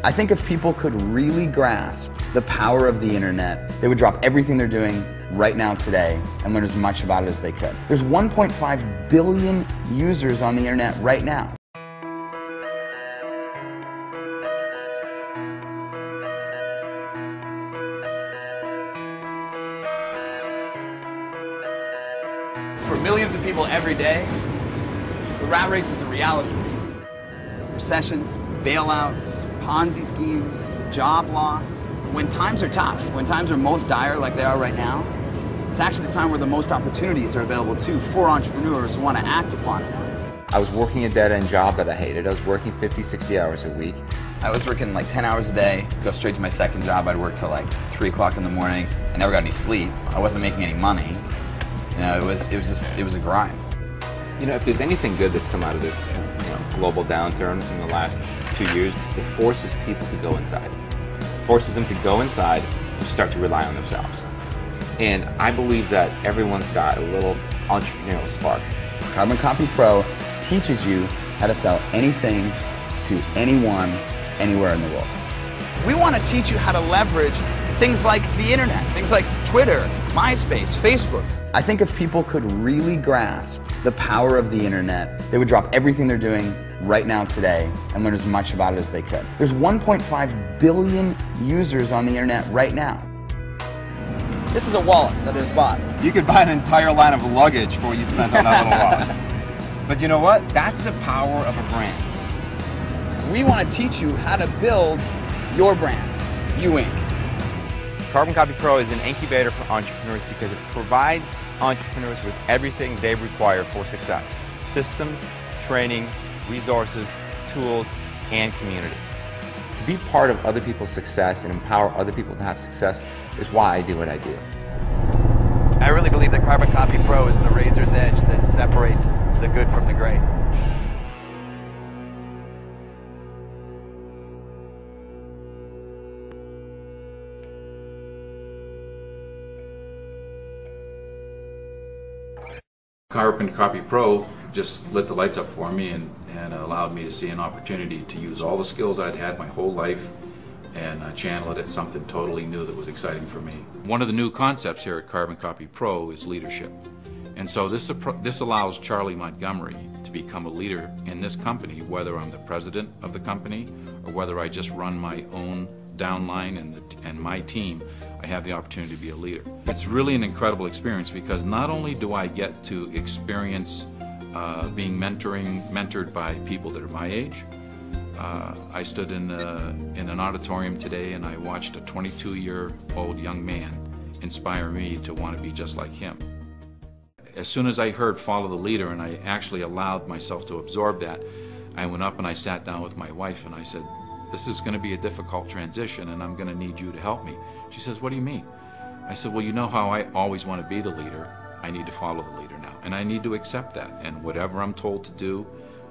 I think if people could really grasp the power of the internet, they would drop everything they're doing right now today and learn as much about it as they could. There's 1.5 billion users on the internet right now. For millions of people every day, the rat race is a reality. Recessions, bailouts, Ponzi schemes, job loss. When times are tough, when times are most dire like they are right now, it's actually the time where the most opportunities are available too for entrepreneurs who want to act upon it. I was working a dead-end job that I hated. I was working 50, 60 hours a week. I was working like 10 hours a day, go straight to my second job. I'd work till like 3 o'clock in the morning. I never got any sleep. I wasn't making any money. You know, it was a grind. You know, if there's anything good that's come out of this global downturn in the last 2 years, it forces people to go inside. It forces them to go inside and start to rely on themselves. And I believe that everyone's got a little entrepreneurial spark. Carbon Copy Pro teaches you how to sell anything to anyone, anywhere in the world. We want to teach you how to leverage things like the internet, things like Twitter, MySpace, Facebook. I think if people could really grasp the power of the internet, they would drop everything they're doing right now today and learn as much about it as they could. There's 1.5 billion users on the internet right now. This is a wallet that is bought. You could buy an entire line of luggage for what you spent on that little wallet. But you know what? That's the power of a brand. We want to teach you how to build your brand, You Inc. Carbon Copy Pro is an incubator for entrepreneurs because it provides entrepreneurs with everything they require for success: systems, training, resources, tools, and community. To be part of other people's success and empower other people to have success is why I do what I do. I really believe that Carbon Copy Pro is the razor's edge that separates the good from the great. Carbon Copy Pro just lit the lights up for me and allowed me to see an opportunity to use all the skills I'd had my whole life and channel it at something totally new that was exciting for me. One of the new concepts here at Carbon Copy Pro is leadership. And so this allows Charlie Montgomery to become a leader in this company, whether I'm the president of the company or whether I just run my own downline and my team. I have the opportunity to be a leader. It's really an incredible experience because not only do I get to experience being mentored by people that are my age. I stood in an auditorium today and I watched a 22-year-old young man inspire me to want to be just like him. As soon as I heard Follow the Leader and I actually allowed myself to absorb that, I went up and I sat down with my wife and I said, "This is going to be a difficult transition and I'm going to need you to help me." She says, "What do you mean?" I said, "Well, you know how I always want to be the leader. I need to follow the leader now, and I need to accept that. And whatever I'm told to do,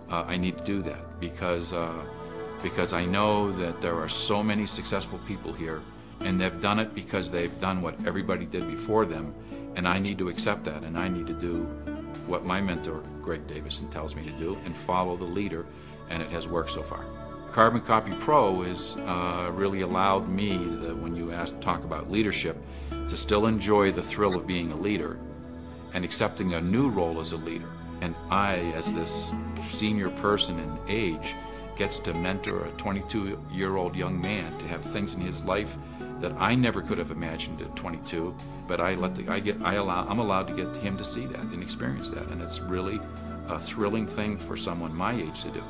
I need to do that because I know that there are so many successful people here, and they've done it because they've done what everybody did before them, and I need to accept that, and I need to do what my mentor, Greg Davison, tells me to do, and follow the leader, and it has worked so far." Carbon Copy Pro has really allowed me, when you talk about leadership, to still enjoy the thrill of being a leader and accepting a new role as a leader. And I, as this senior person in age, gets to mentor a 22-year-old young man to have things in his life that I never could have imagined at 22, but I'm allowed to get him to see that and experience that, and it's really a thrilling thing for someone my age to do.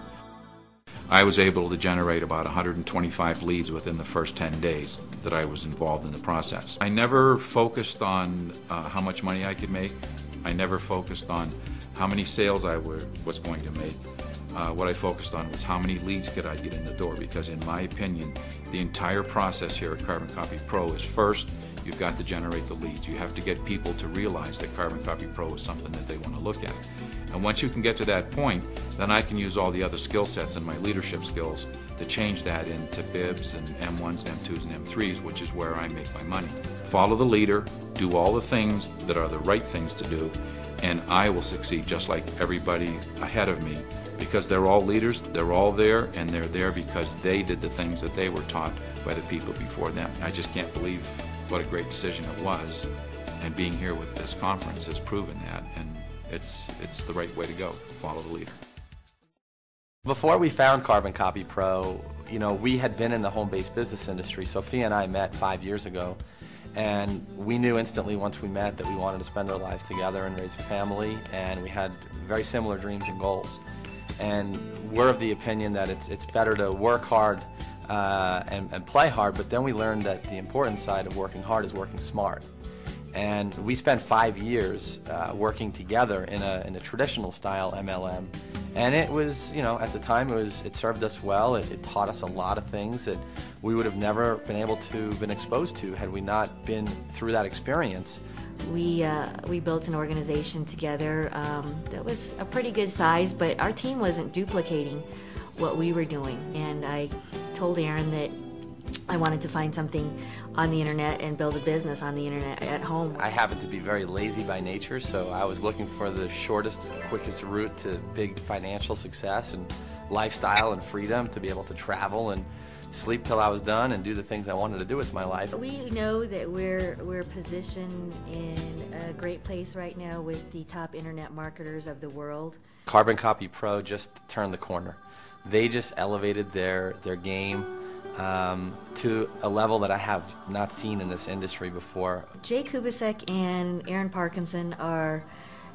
I was able to generate about 125 leads within the first 10 days that I was involved in the process. I never focused on how much money I could make. I never focused on how many sales I was going to make. What I focused on was how many leads could I get in the door, because in my opinion, the entire process here at Carbon Copy Pro is first, you've got to generate the leads. You have to get people to realize that Carbon Copy Pro is something that they want to look at. And once you can get to that point, then I can use all the other skill sets and my leadership skills to change that into bibs and M1s, M2s, and M3s, which is where I make my money. Follow the leader, do all the things that are the right things to do, and I will succeed just like everybody ahead of me, because they're all leaders, they're all there, and they're there because they did the things that they were taught by the people before them. I just can't believe what a great decision it was, and being here with this conference has proven that, and it's the right way to go, follow the leader. Before we found Carbon Copy Pro, you know, we had been in the home-based business industry. Sophia and I met 5 years ago, and we knew instantly once we met that we wanted to spend our lives together and raise a family, and we had very similar dreams and goals. And we're of the opinion that it's better to work hard and play hard, but then we learned that the important side of working hard is working smart. And we spent 5 years working together in a traditional style MLM. And it was, you know, at the time it served us well. It taught us a lot of things that we would have never been able to been exposed to had we not been through that experience. We built an organization together that was a pretty good size, but our team wasn't duplicating what we were doing. And I told Aaron that I wanted to find something on the internet and build a business on the internet at home. I happen to be very lazy by nature, so I was looking for the shortest, quickest route to big financial success and lifestyle and freedom, to be able to travel and sleep till I was done and do the things I wanted to do with my life. We know that we're positioned in a great place right now with the top internet marketers of the world. Carbon Copy Pro just turned the corner. They just elevated their game to a level that I have not seen in this industry before. Jay Kubasek and Aaron Parkinson are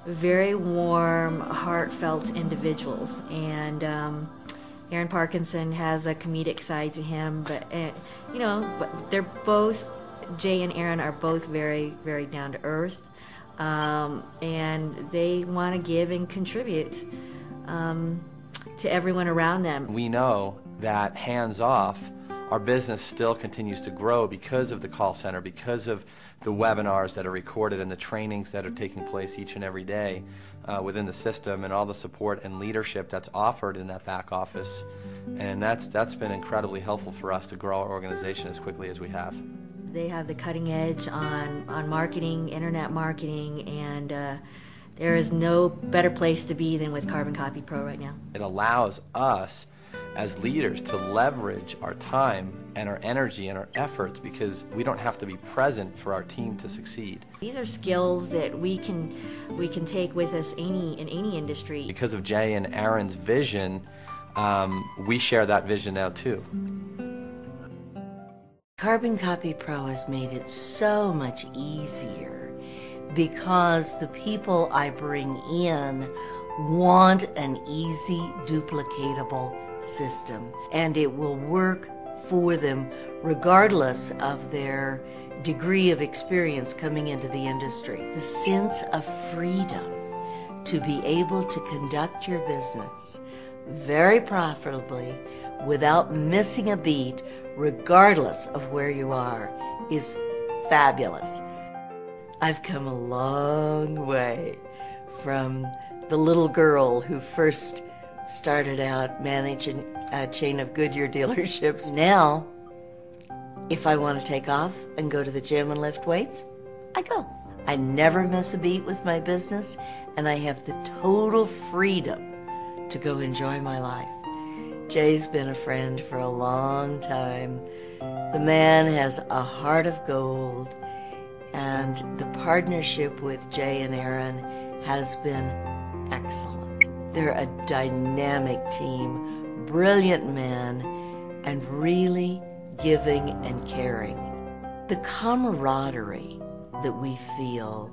very warm, heartfelt individuals, and Aaron Parkinson has a comedic side to him, but you know, but they're both, Jay and Aaron are both very, very down to earth, and they want to give and contribute to everyone around them. We know that hands off, our business still continues to grow because of the call center, because of the webinars that are recorded and the trainings that are taking place each and every day within the system, and all the support and leadership that's offered in that back office. And that's been incredibly helpful for us to grow our organization as quickly as we have. They have the cutting edge on marketing, internet marketing, and there is no better place to be than with Carbon Copy Pro right now. It allows us as leaders to leverage our time and our energy and our efforts, because we don't have to be present for our team to succeed. These are skills that we can take with us in any industry. Because of Jay and Aaron's vision, we share that vision now too. Carbon Copy Pro has made it so much easier because the people I bring in want an easy, duplicatable system, and it will work for them regardless of their degree of experience coming into the industry. The sense of freedom to be able to conduct your business very profitably without missing a beat, regardless of where you are, is fabulous. I've come a long way from the little girl who first started out managing a chain of Goodyear dealerships. Now, if I want to take off and go to the gym and lift weights, I go. I never miss a beat with my business, and I have the total freedom to go enjoy my life. Jay's been a friend for a long time. The man has a heart of gold, and the partnership with Jay and Aaron has been excellent. They're a dynamic team, brilliant men, and really giving and caring. The camaraderie that we feel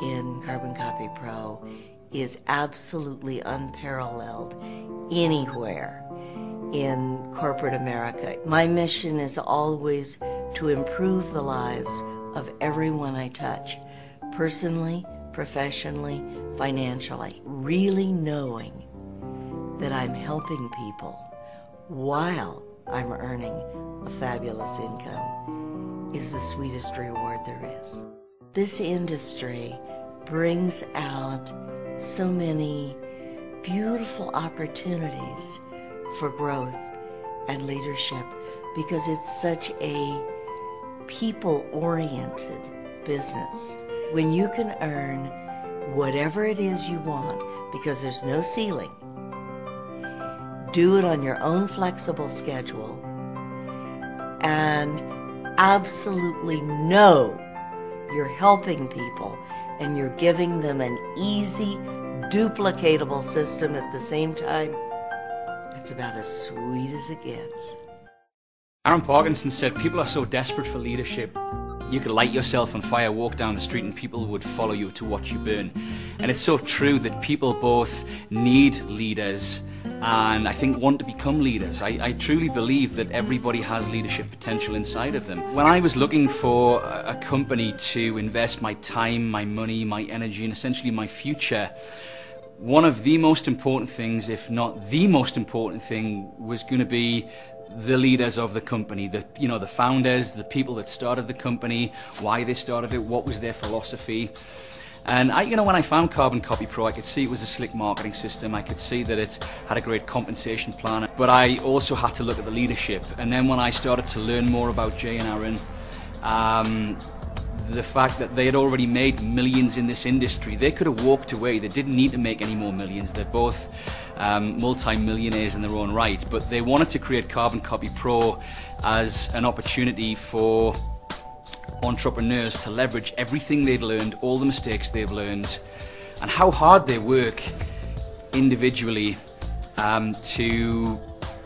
in Carbon Copy Pro is absolutely unparalleled anywhere in corporate America. My mission is always to improve the lives of everyone I touch, personally, professionally, financially. Really knowing that I'm helping people while I'm earning a fabulous income is the sweetest reward there is. This industry brings out so many beautiful opportunities for growth and leadership because it's such a people-oriented business. When you can earn whatever it is you want, because there's no ceiling, do it on your own flexible schedule, and absolutely know you're helping people and you're giving them an easy, duplicatable system at the same time, it's about as sweet as it gets. Aaron Parkinson said people are so desperate for leadership. You could light yourself on fire, walk down the street, and people would follow you to watch you burn. And it's so true that people both need leaders and I think want to become leaders. I truly believe that everybody has leadership potential inside of them. When I was looking for a company to invest my time, my money, my energy, and essentially my future, one of the most important things, if not the most important thing, was going to be the leaders of the company, the founders, the people that started the company, why they started it, what was their philosophy. And when I found Carbon Copy Pro, I could see it was a slick marketing system. I could see that it had a great compensation plan. But I also had to look at the leadership. And then when I started to learn more about Jay and Aaron, the fact that they had already made millions in this industry, they could have walked away. They didn't need to make any more millions. They're both multi-millionaires in their own right. But they wanted to create Carbon Copy Pro as an opportunity for entrepreneurs to leverage everything they've learned, all the mistakes they've learned, and how hard they work individually to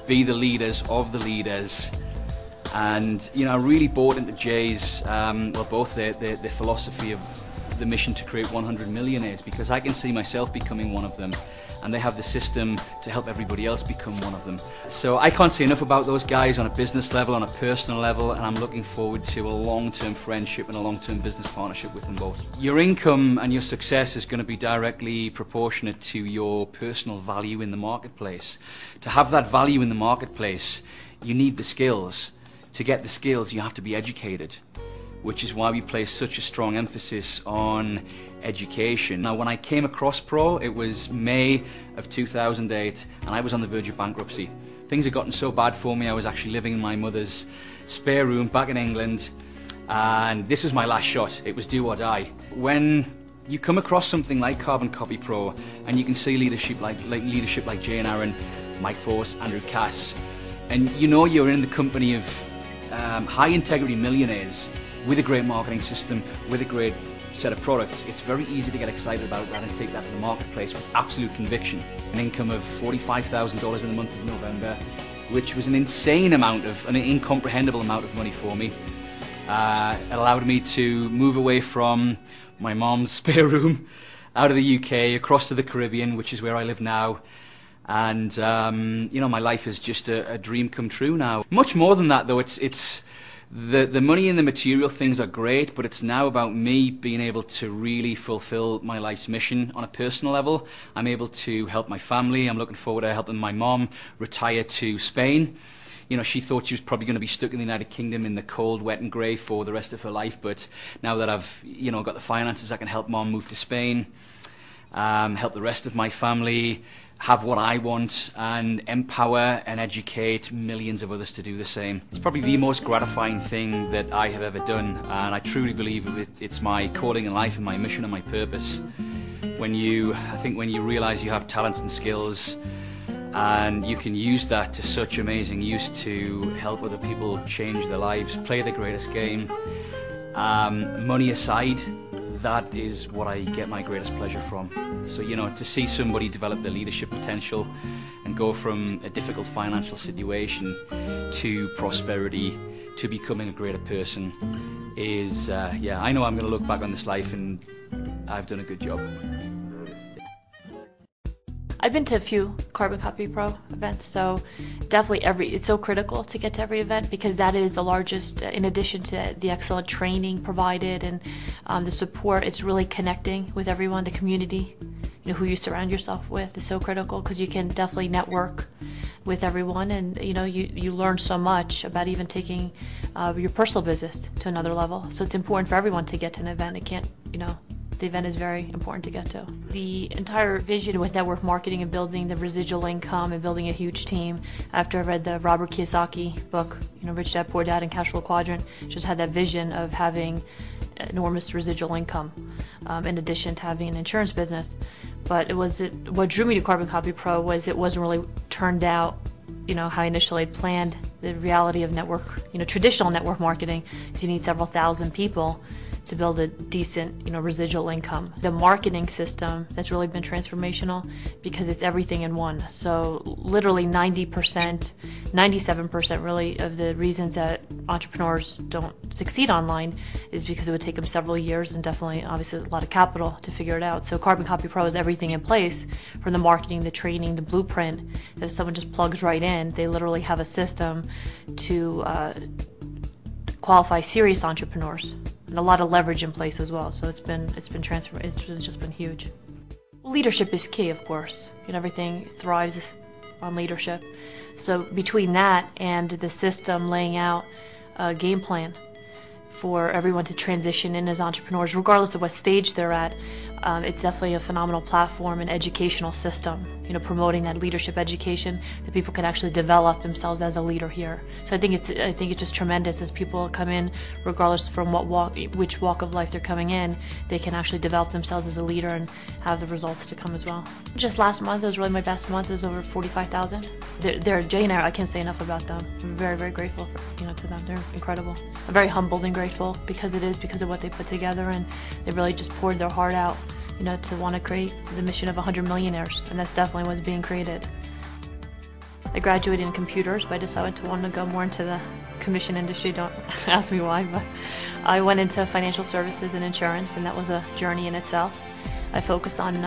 be the leaders of the leaders. And I really bought into Jay's, both their philosophy of the mission to create 100 millionaires, because I can see myself becoming one of them, and they have the system to help everybody else become one of them. So I can't say enough about those guys on a business level, on a personal level, and I'm looking forward to a long-term friendship and a long-term business partnership with them both. Your income and your success is going to be directly proportionate to your personal value in the marketplace. To have that value in the marketplace, you need the skills. To get the skills, you have to be educated, which is why we place such a strong emphasis on education. Now, when I came across Pro, it was May of 2008, and I was on the verge of bankruptcy. Things had gotten so bad for me, I was actually living in my mother's spare room back in England, and this was my last shot. It was do or die. When you come across something like Carbon Copy Pro, and you can see leadership like Jay and Aaron, Mike Force, Andrew Cass, and you're in the company of high-integrity millionaires with a great marketing system, with a great set of products, it's very easy to get excited about that and take that to the marketplace with absolute conviction. An income of $45,000 in the month of November, which was an insane amount of, an incomprehensible amount of money for me. It allowed me to move away from my mom's spare room, out of the UK, across to the Caribbean, which is where I live now. And, my life is just a dream come true now. Much more than that, though, it's the money and the material things are great, but it's now about me being able to really fulfill my life's mission on a personal level. I'm able to help my family. I'm looking forward to helping my mom retire to Spain. She thought she was probably going to be stuck in the United Kingdom in the cold, wet and grey for the rest of her life, but now that I've, got the finances, I can help mom move to Spain, help the rest of my family, have what I want, and empower and educate millions of others to do the same. It's probably the most gratifying thing that I have ever done, and I truly believe it's my calling in life and my mission and my purpose. I think when you realize you have talents and skills and you can use that to such amazing use to help other people change their lives, play the greatest game, money aside, that is what I get my greatest pleasure from. So, to see somebody develop their leadership potential and go from a difficult financial situation to prosperity, to becoming a greater person is, I know I'm going to look back on this life and I've done a good job. I've been to a few Carbon Copy Pro events, so definitely it's so critical to get to every event, because that is the largest, in addition to the excellent training provided and the support, it's really connecting with everyone, the community, who you surround yourself with is so critical, because you can definitely network with everyone, and you learn so much about even taking your personal business to another level. So it's important for everyone to get to an event. It can't, the event is very important to get to. The entire vision with network marketing and building the residual income and building a huge team, after I read the Robert Kiyosaki book, Rich Dad, Poor Dad and Cash Flow Quadrant, just had that vision of having enormous residual income in addition to having an insurance business. But what drew me to Carbon Copy Pro was it wasn't really turned out, how I initially had planned. The reality of traditional network marketing is you need several thousand people to build a decent, residual income. The marketing system, that's really been transformational because it's everything in one. So literally 90%, 97% really of the reasons that entrepreneurs don't succeed online is because it would take them several years and definitely, obviously, a lot of capital to figure it out. So Carbon Copy Pro has everything in place from the marketing, the training, the blueprint. That if someone just plugs right in, they literally have a system to qualify serious entrepreneurs. And a lot of leverage in place as well, so it's just been huge. Leadership is key, of course. Everything thrives on leadership. So between that and the system laying out a game plan for everyone to transition in as entrepreneurs, regardless of what stage they're at, it's definitely a phenomenal platform and educational system, promoting that leadership education that people can actually develop themselves as a leader here. So I think it's just tremendous as people come in, regardless from which walk of life they're coming in, they can actually develop themselves as a leader and have the results to come as well. Just last month, it was really my best month. It was over 45,000. They're Jay and I can't say enough about them. I'm very, very grateful to them. They're incredible. I'm very humbled and grateful because of what they put together, and they really just poured their heart out to want to create the mission of 100 millionaires, and that's definitely what's being created. I graduated in computers, but I decided to want to go more into the commission industry. Don't ask me why, but I went into financial services and insurance, and that was a journey in itself. I focused on,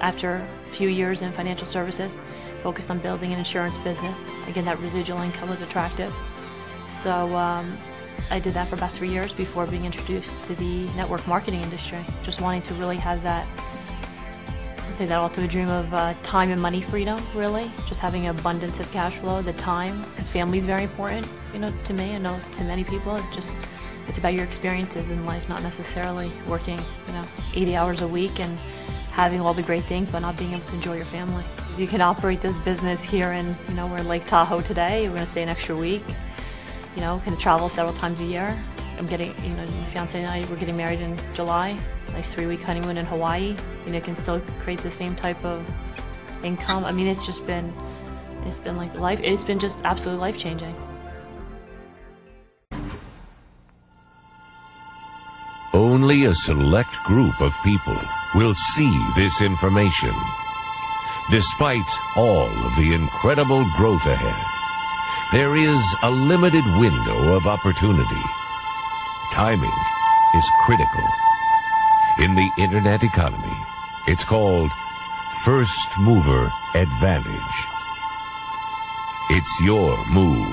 after a few years in financial services, focused on building an insurance business. Again, that residual income was attractive. So I did that for about 3 years before being introduced to the network marketing industry. Just wanting to really have that, that ultimate dream of time and money freedom, really. Just having an abundance of cash flow, the time, because family is very important, to me. I know to many people, it's about your experiences in life, not necessarily working, 80 hours a week and having all the great things, but not being able to enjoy your family. You can operate this business here in, we're in Lake Tahoe today. We're going to stay an extra week. Can travel several times a year. I'm getting, my fiance and I, we're getting married in July. Nice 3-week honeymoon in Hawaii. Can still create the same type of income. I mean, it's been like life. It's been just absolutely life-changing. Only a select group of people will see this information. Despite all of the incredible growth ahead, there is a limited window of opportunity. Timing is critical. In the internet economy, it's called first mover advantage. It's your move.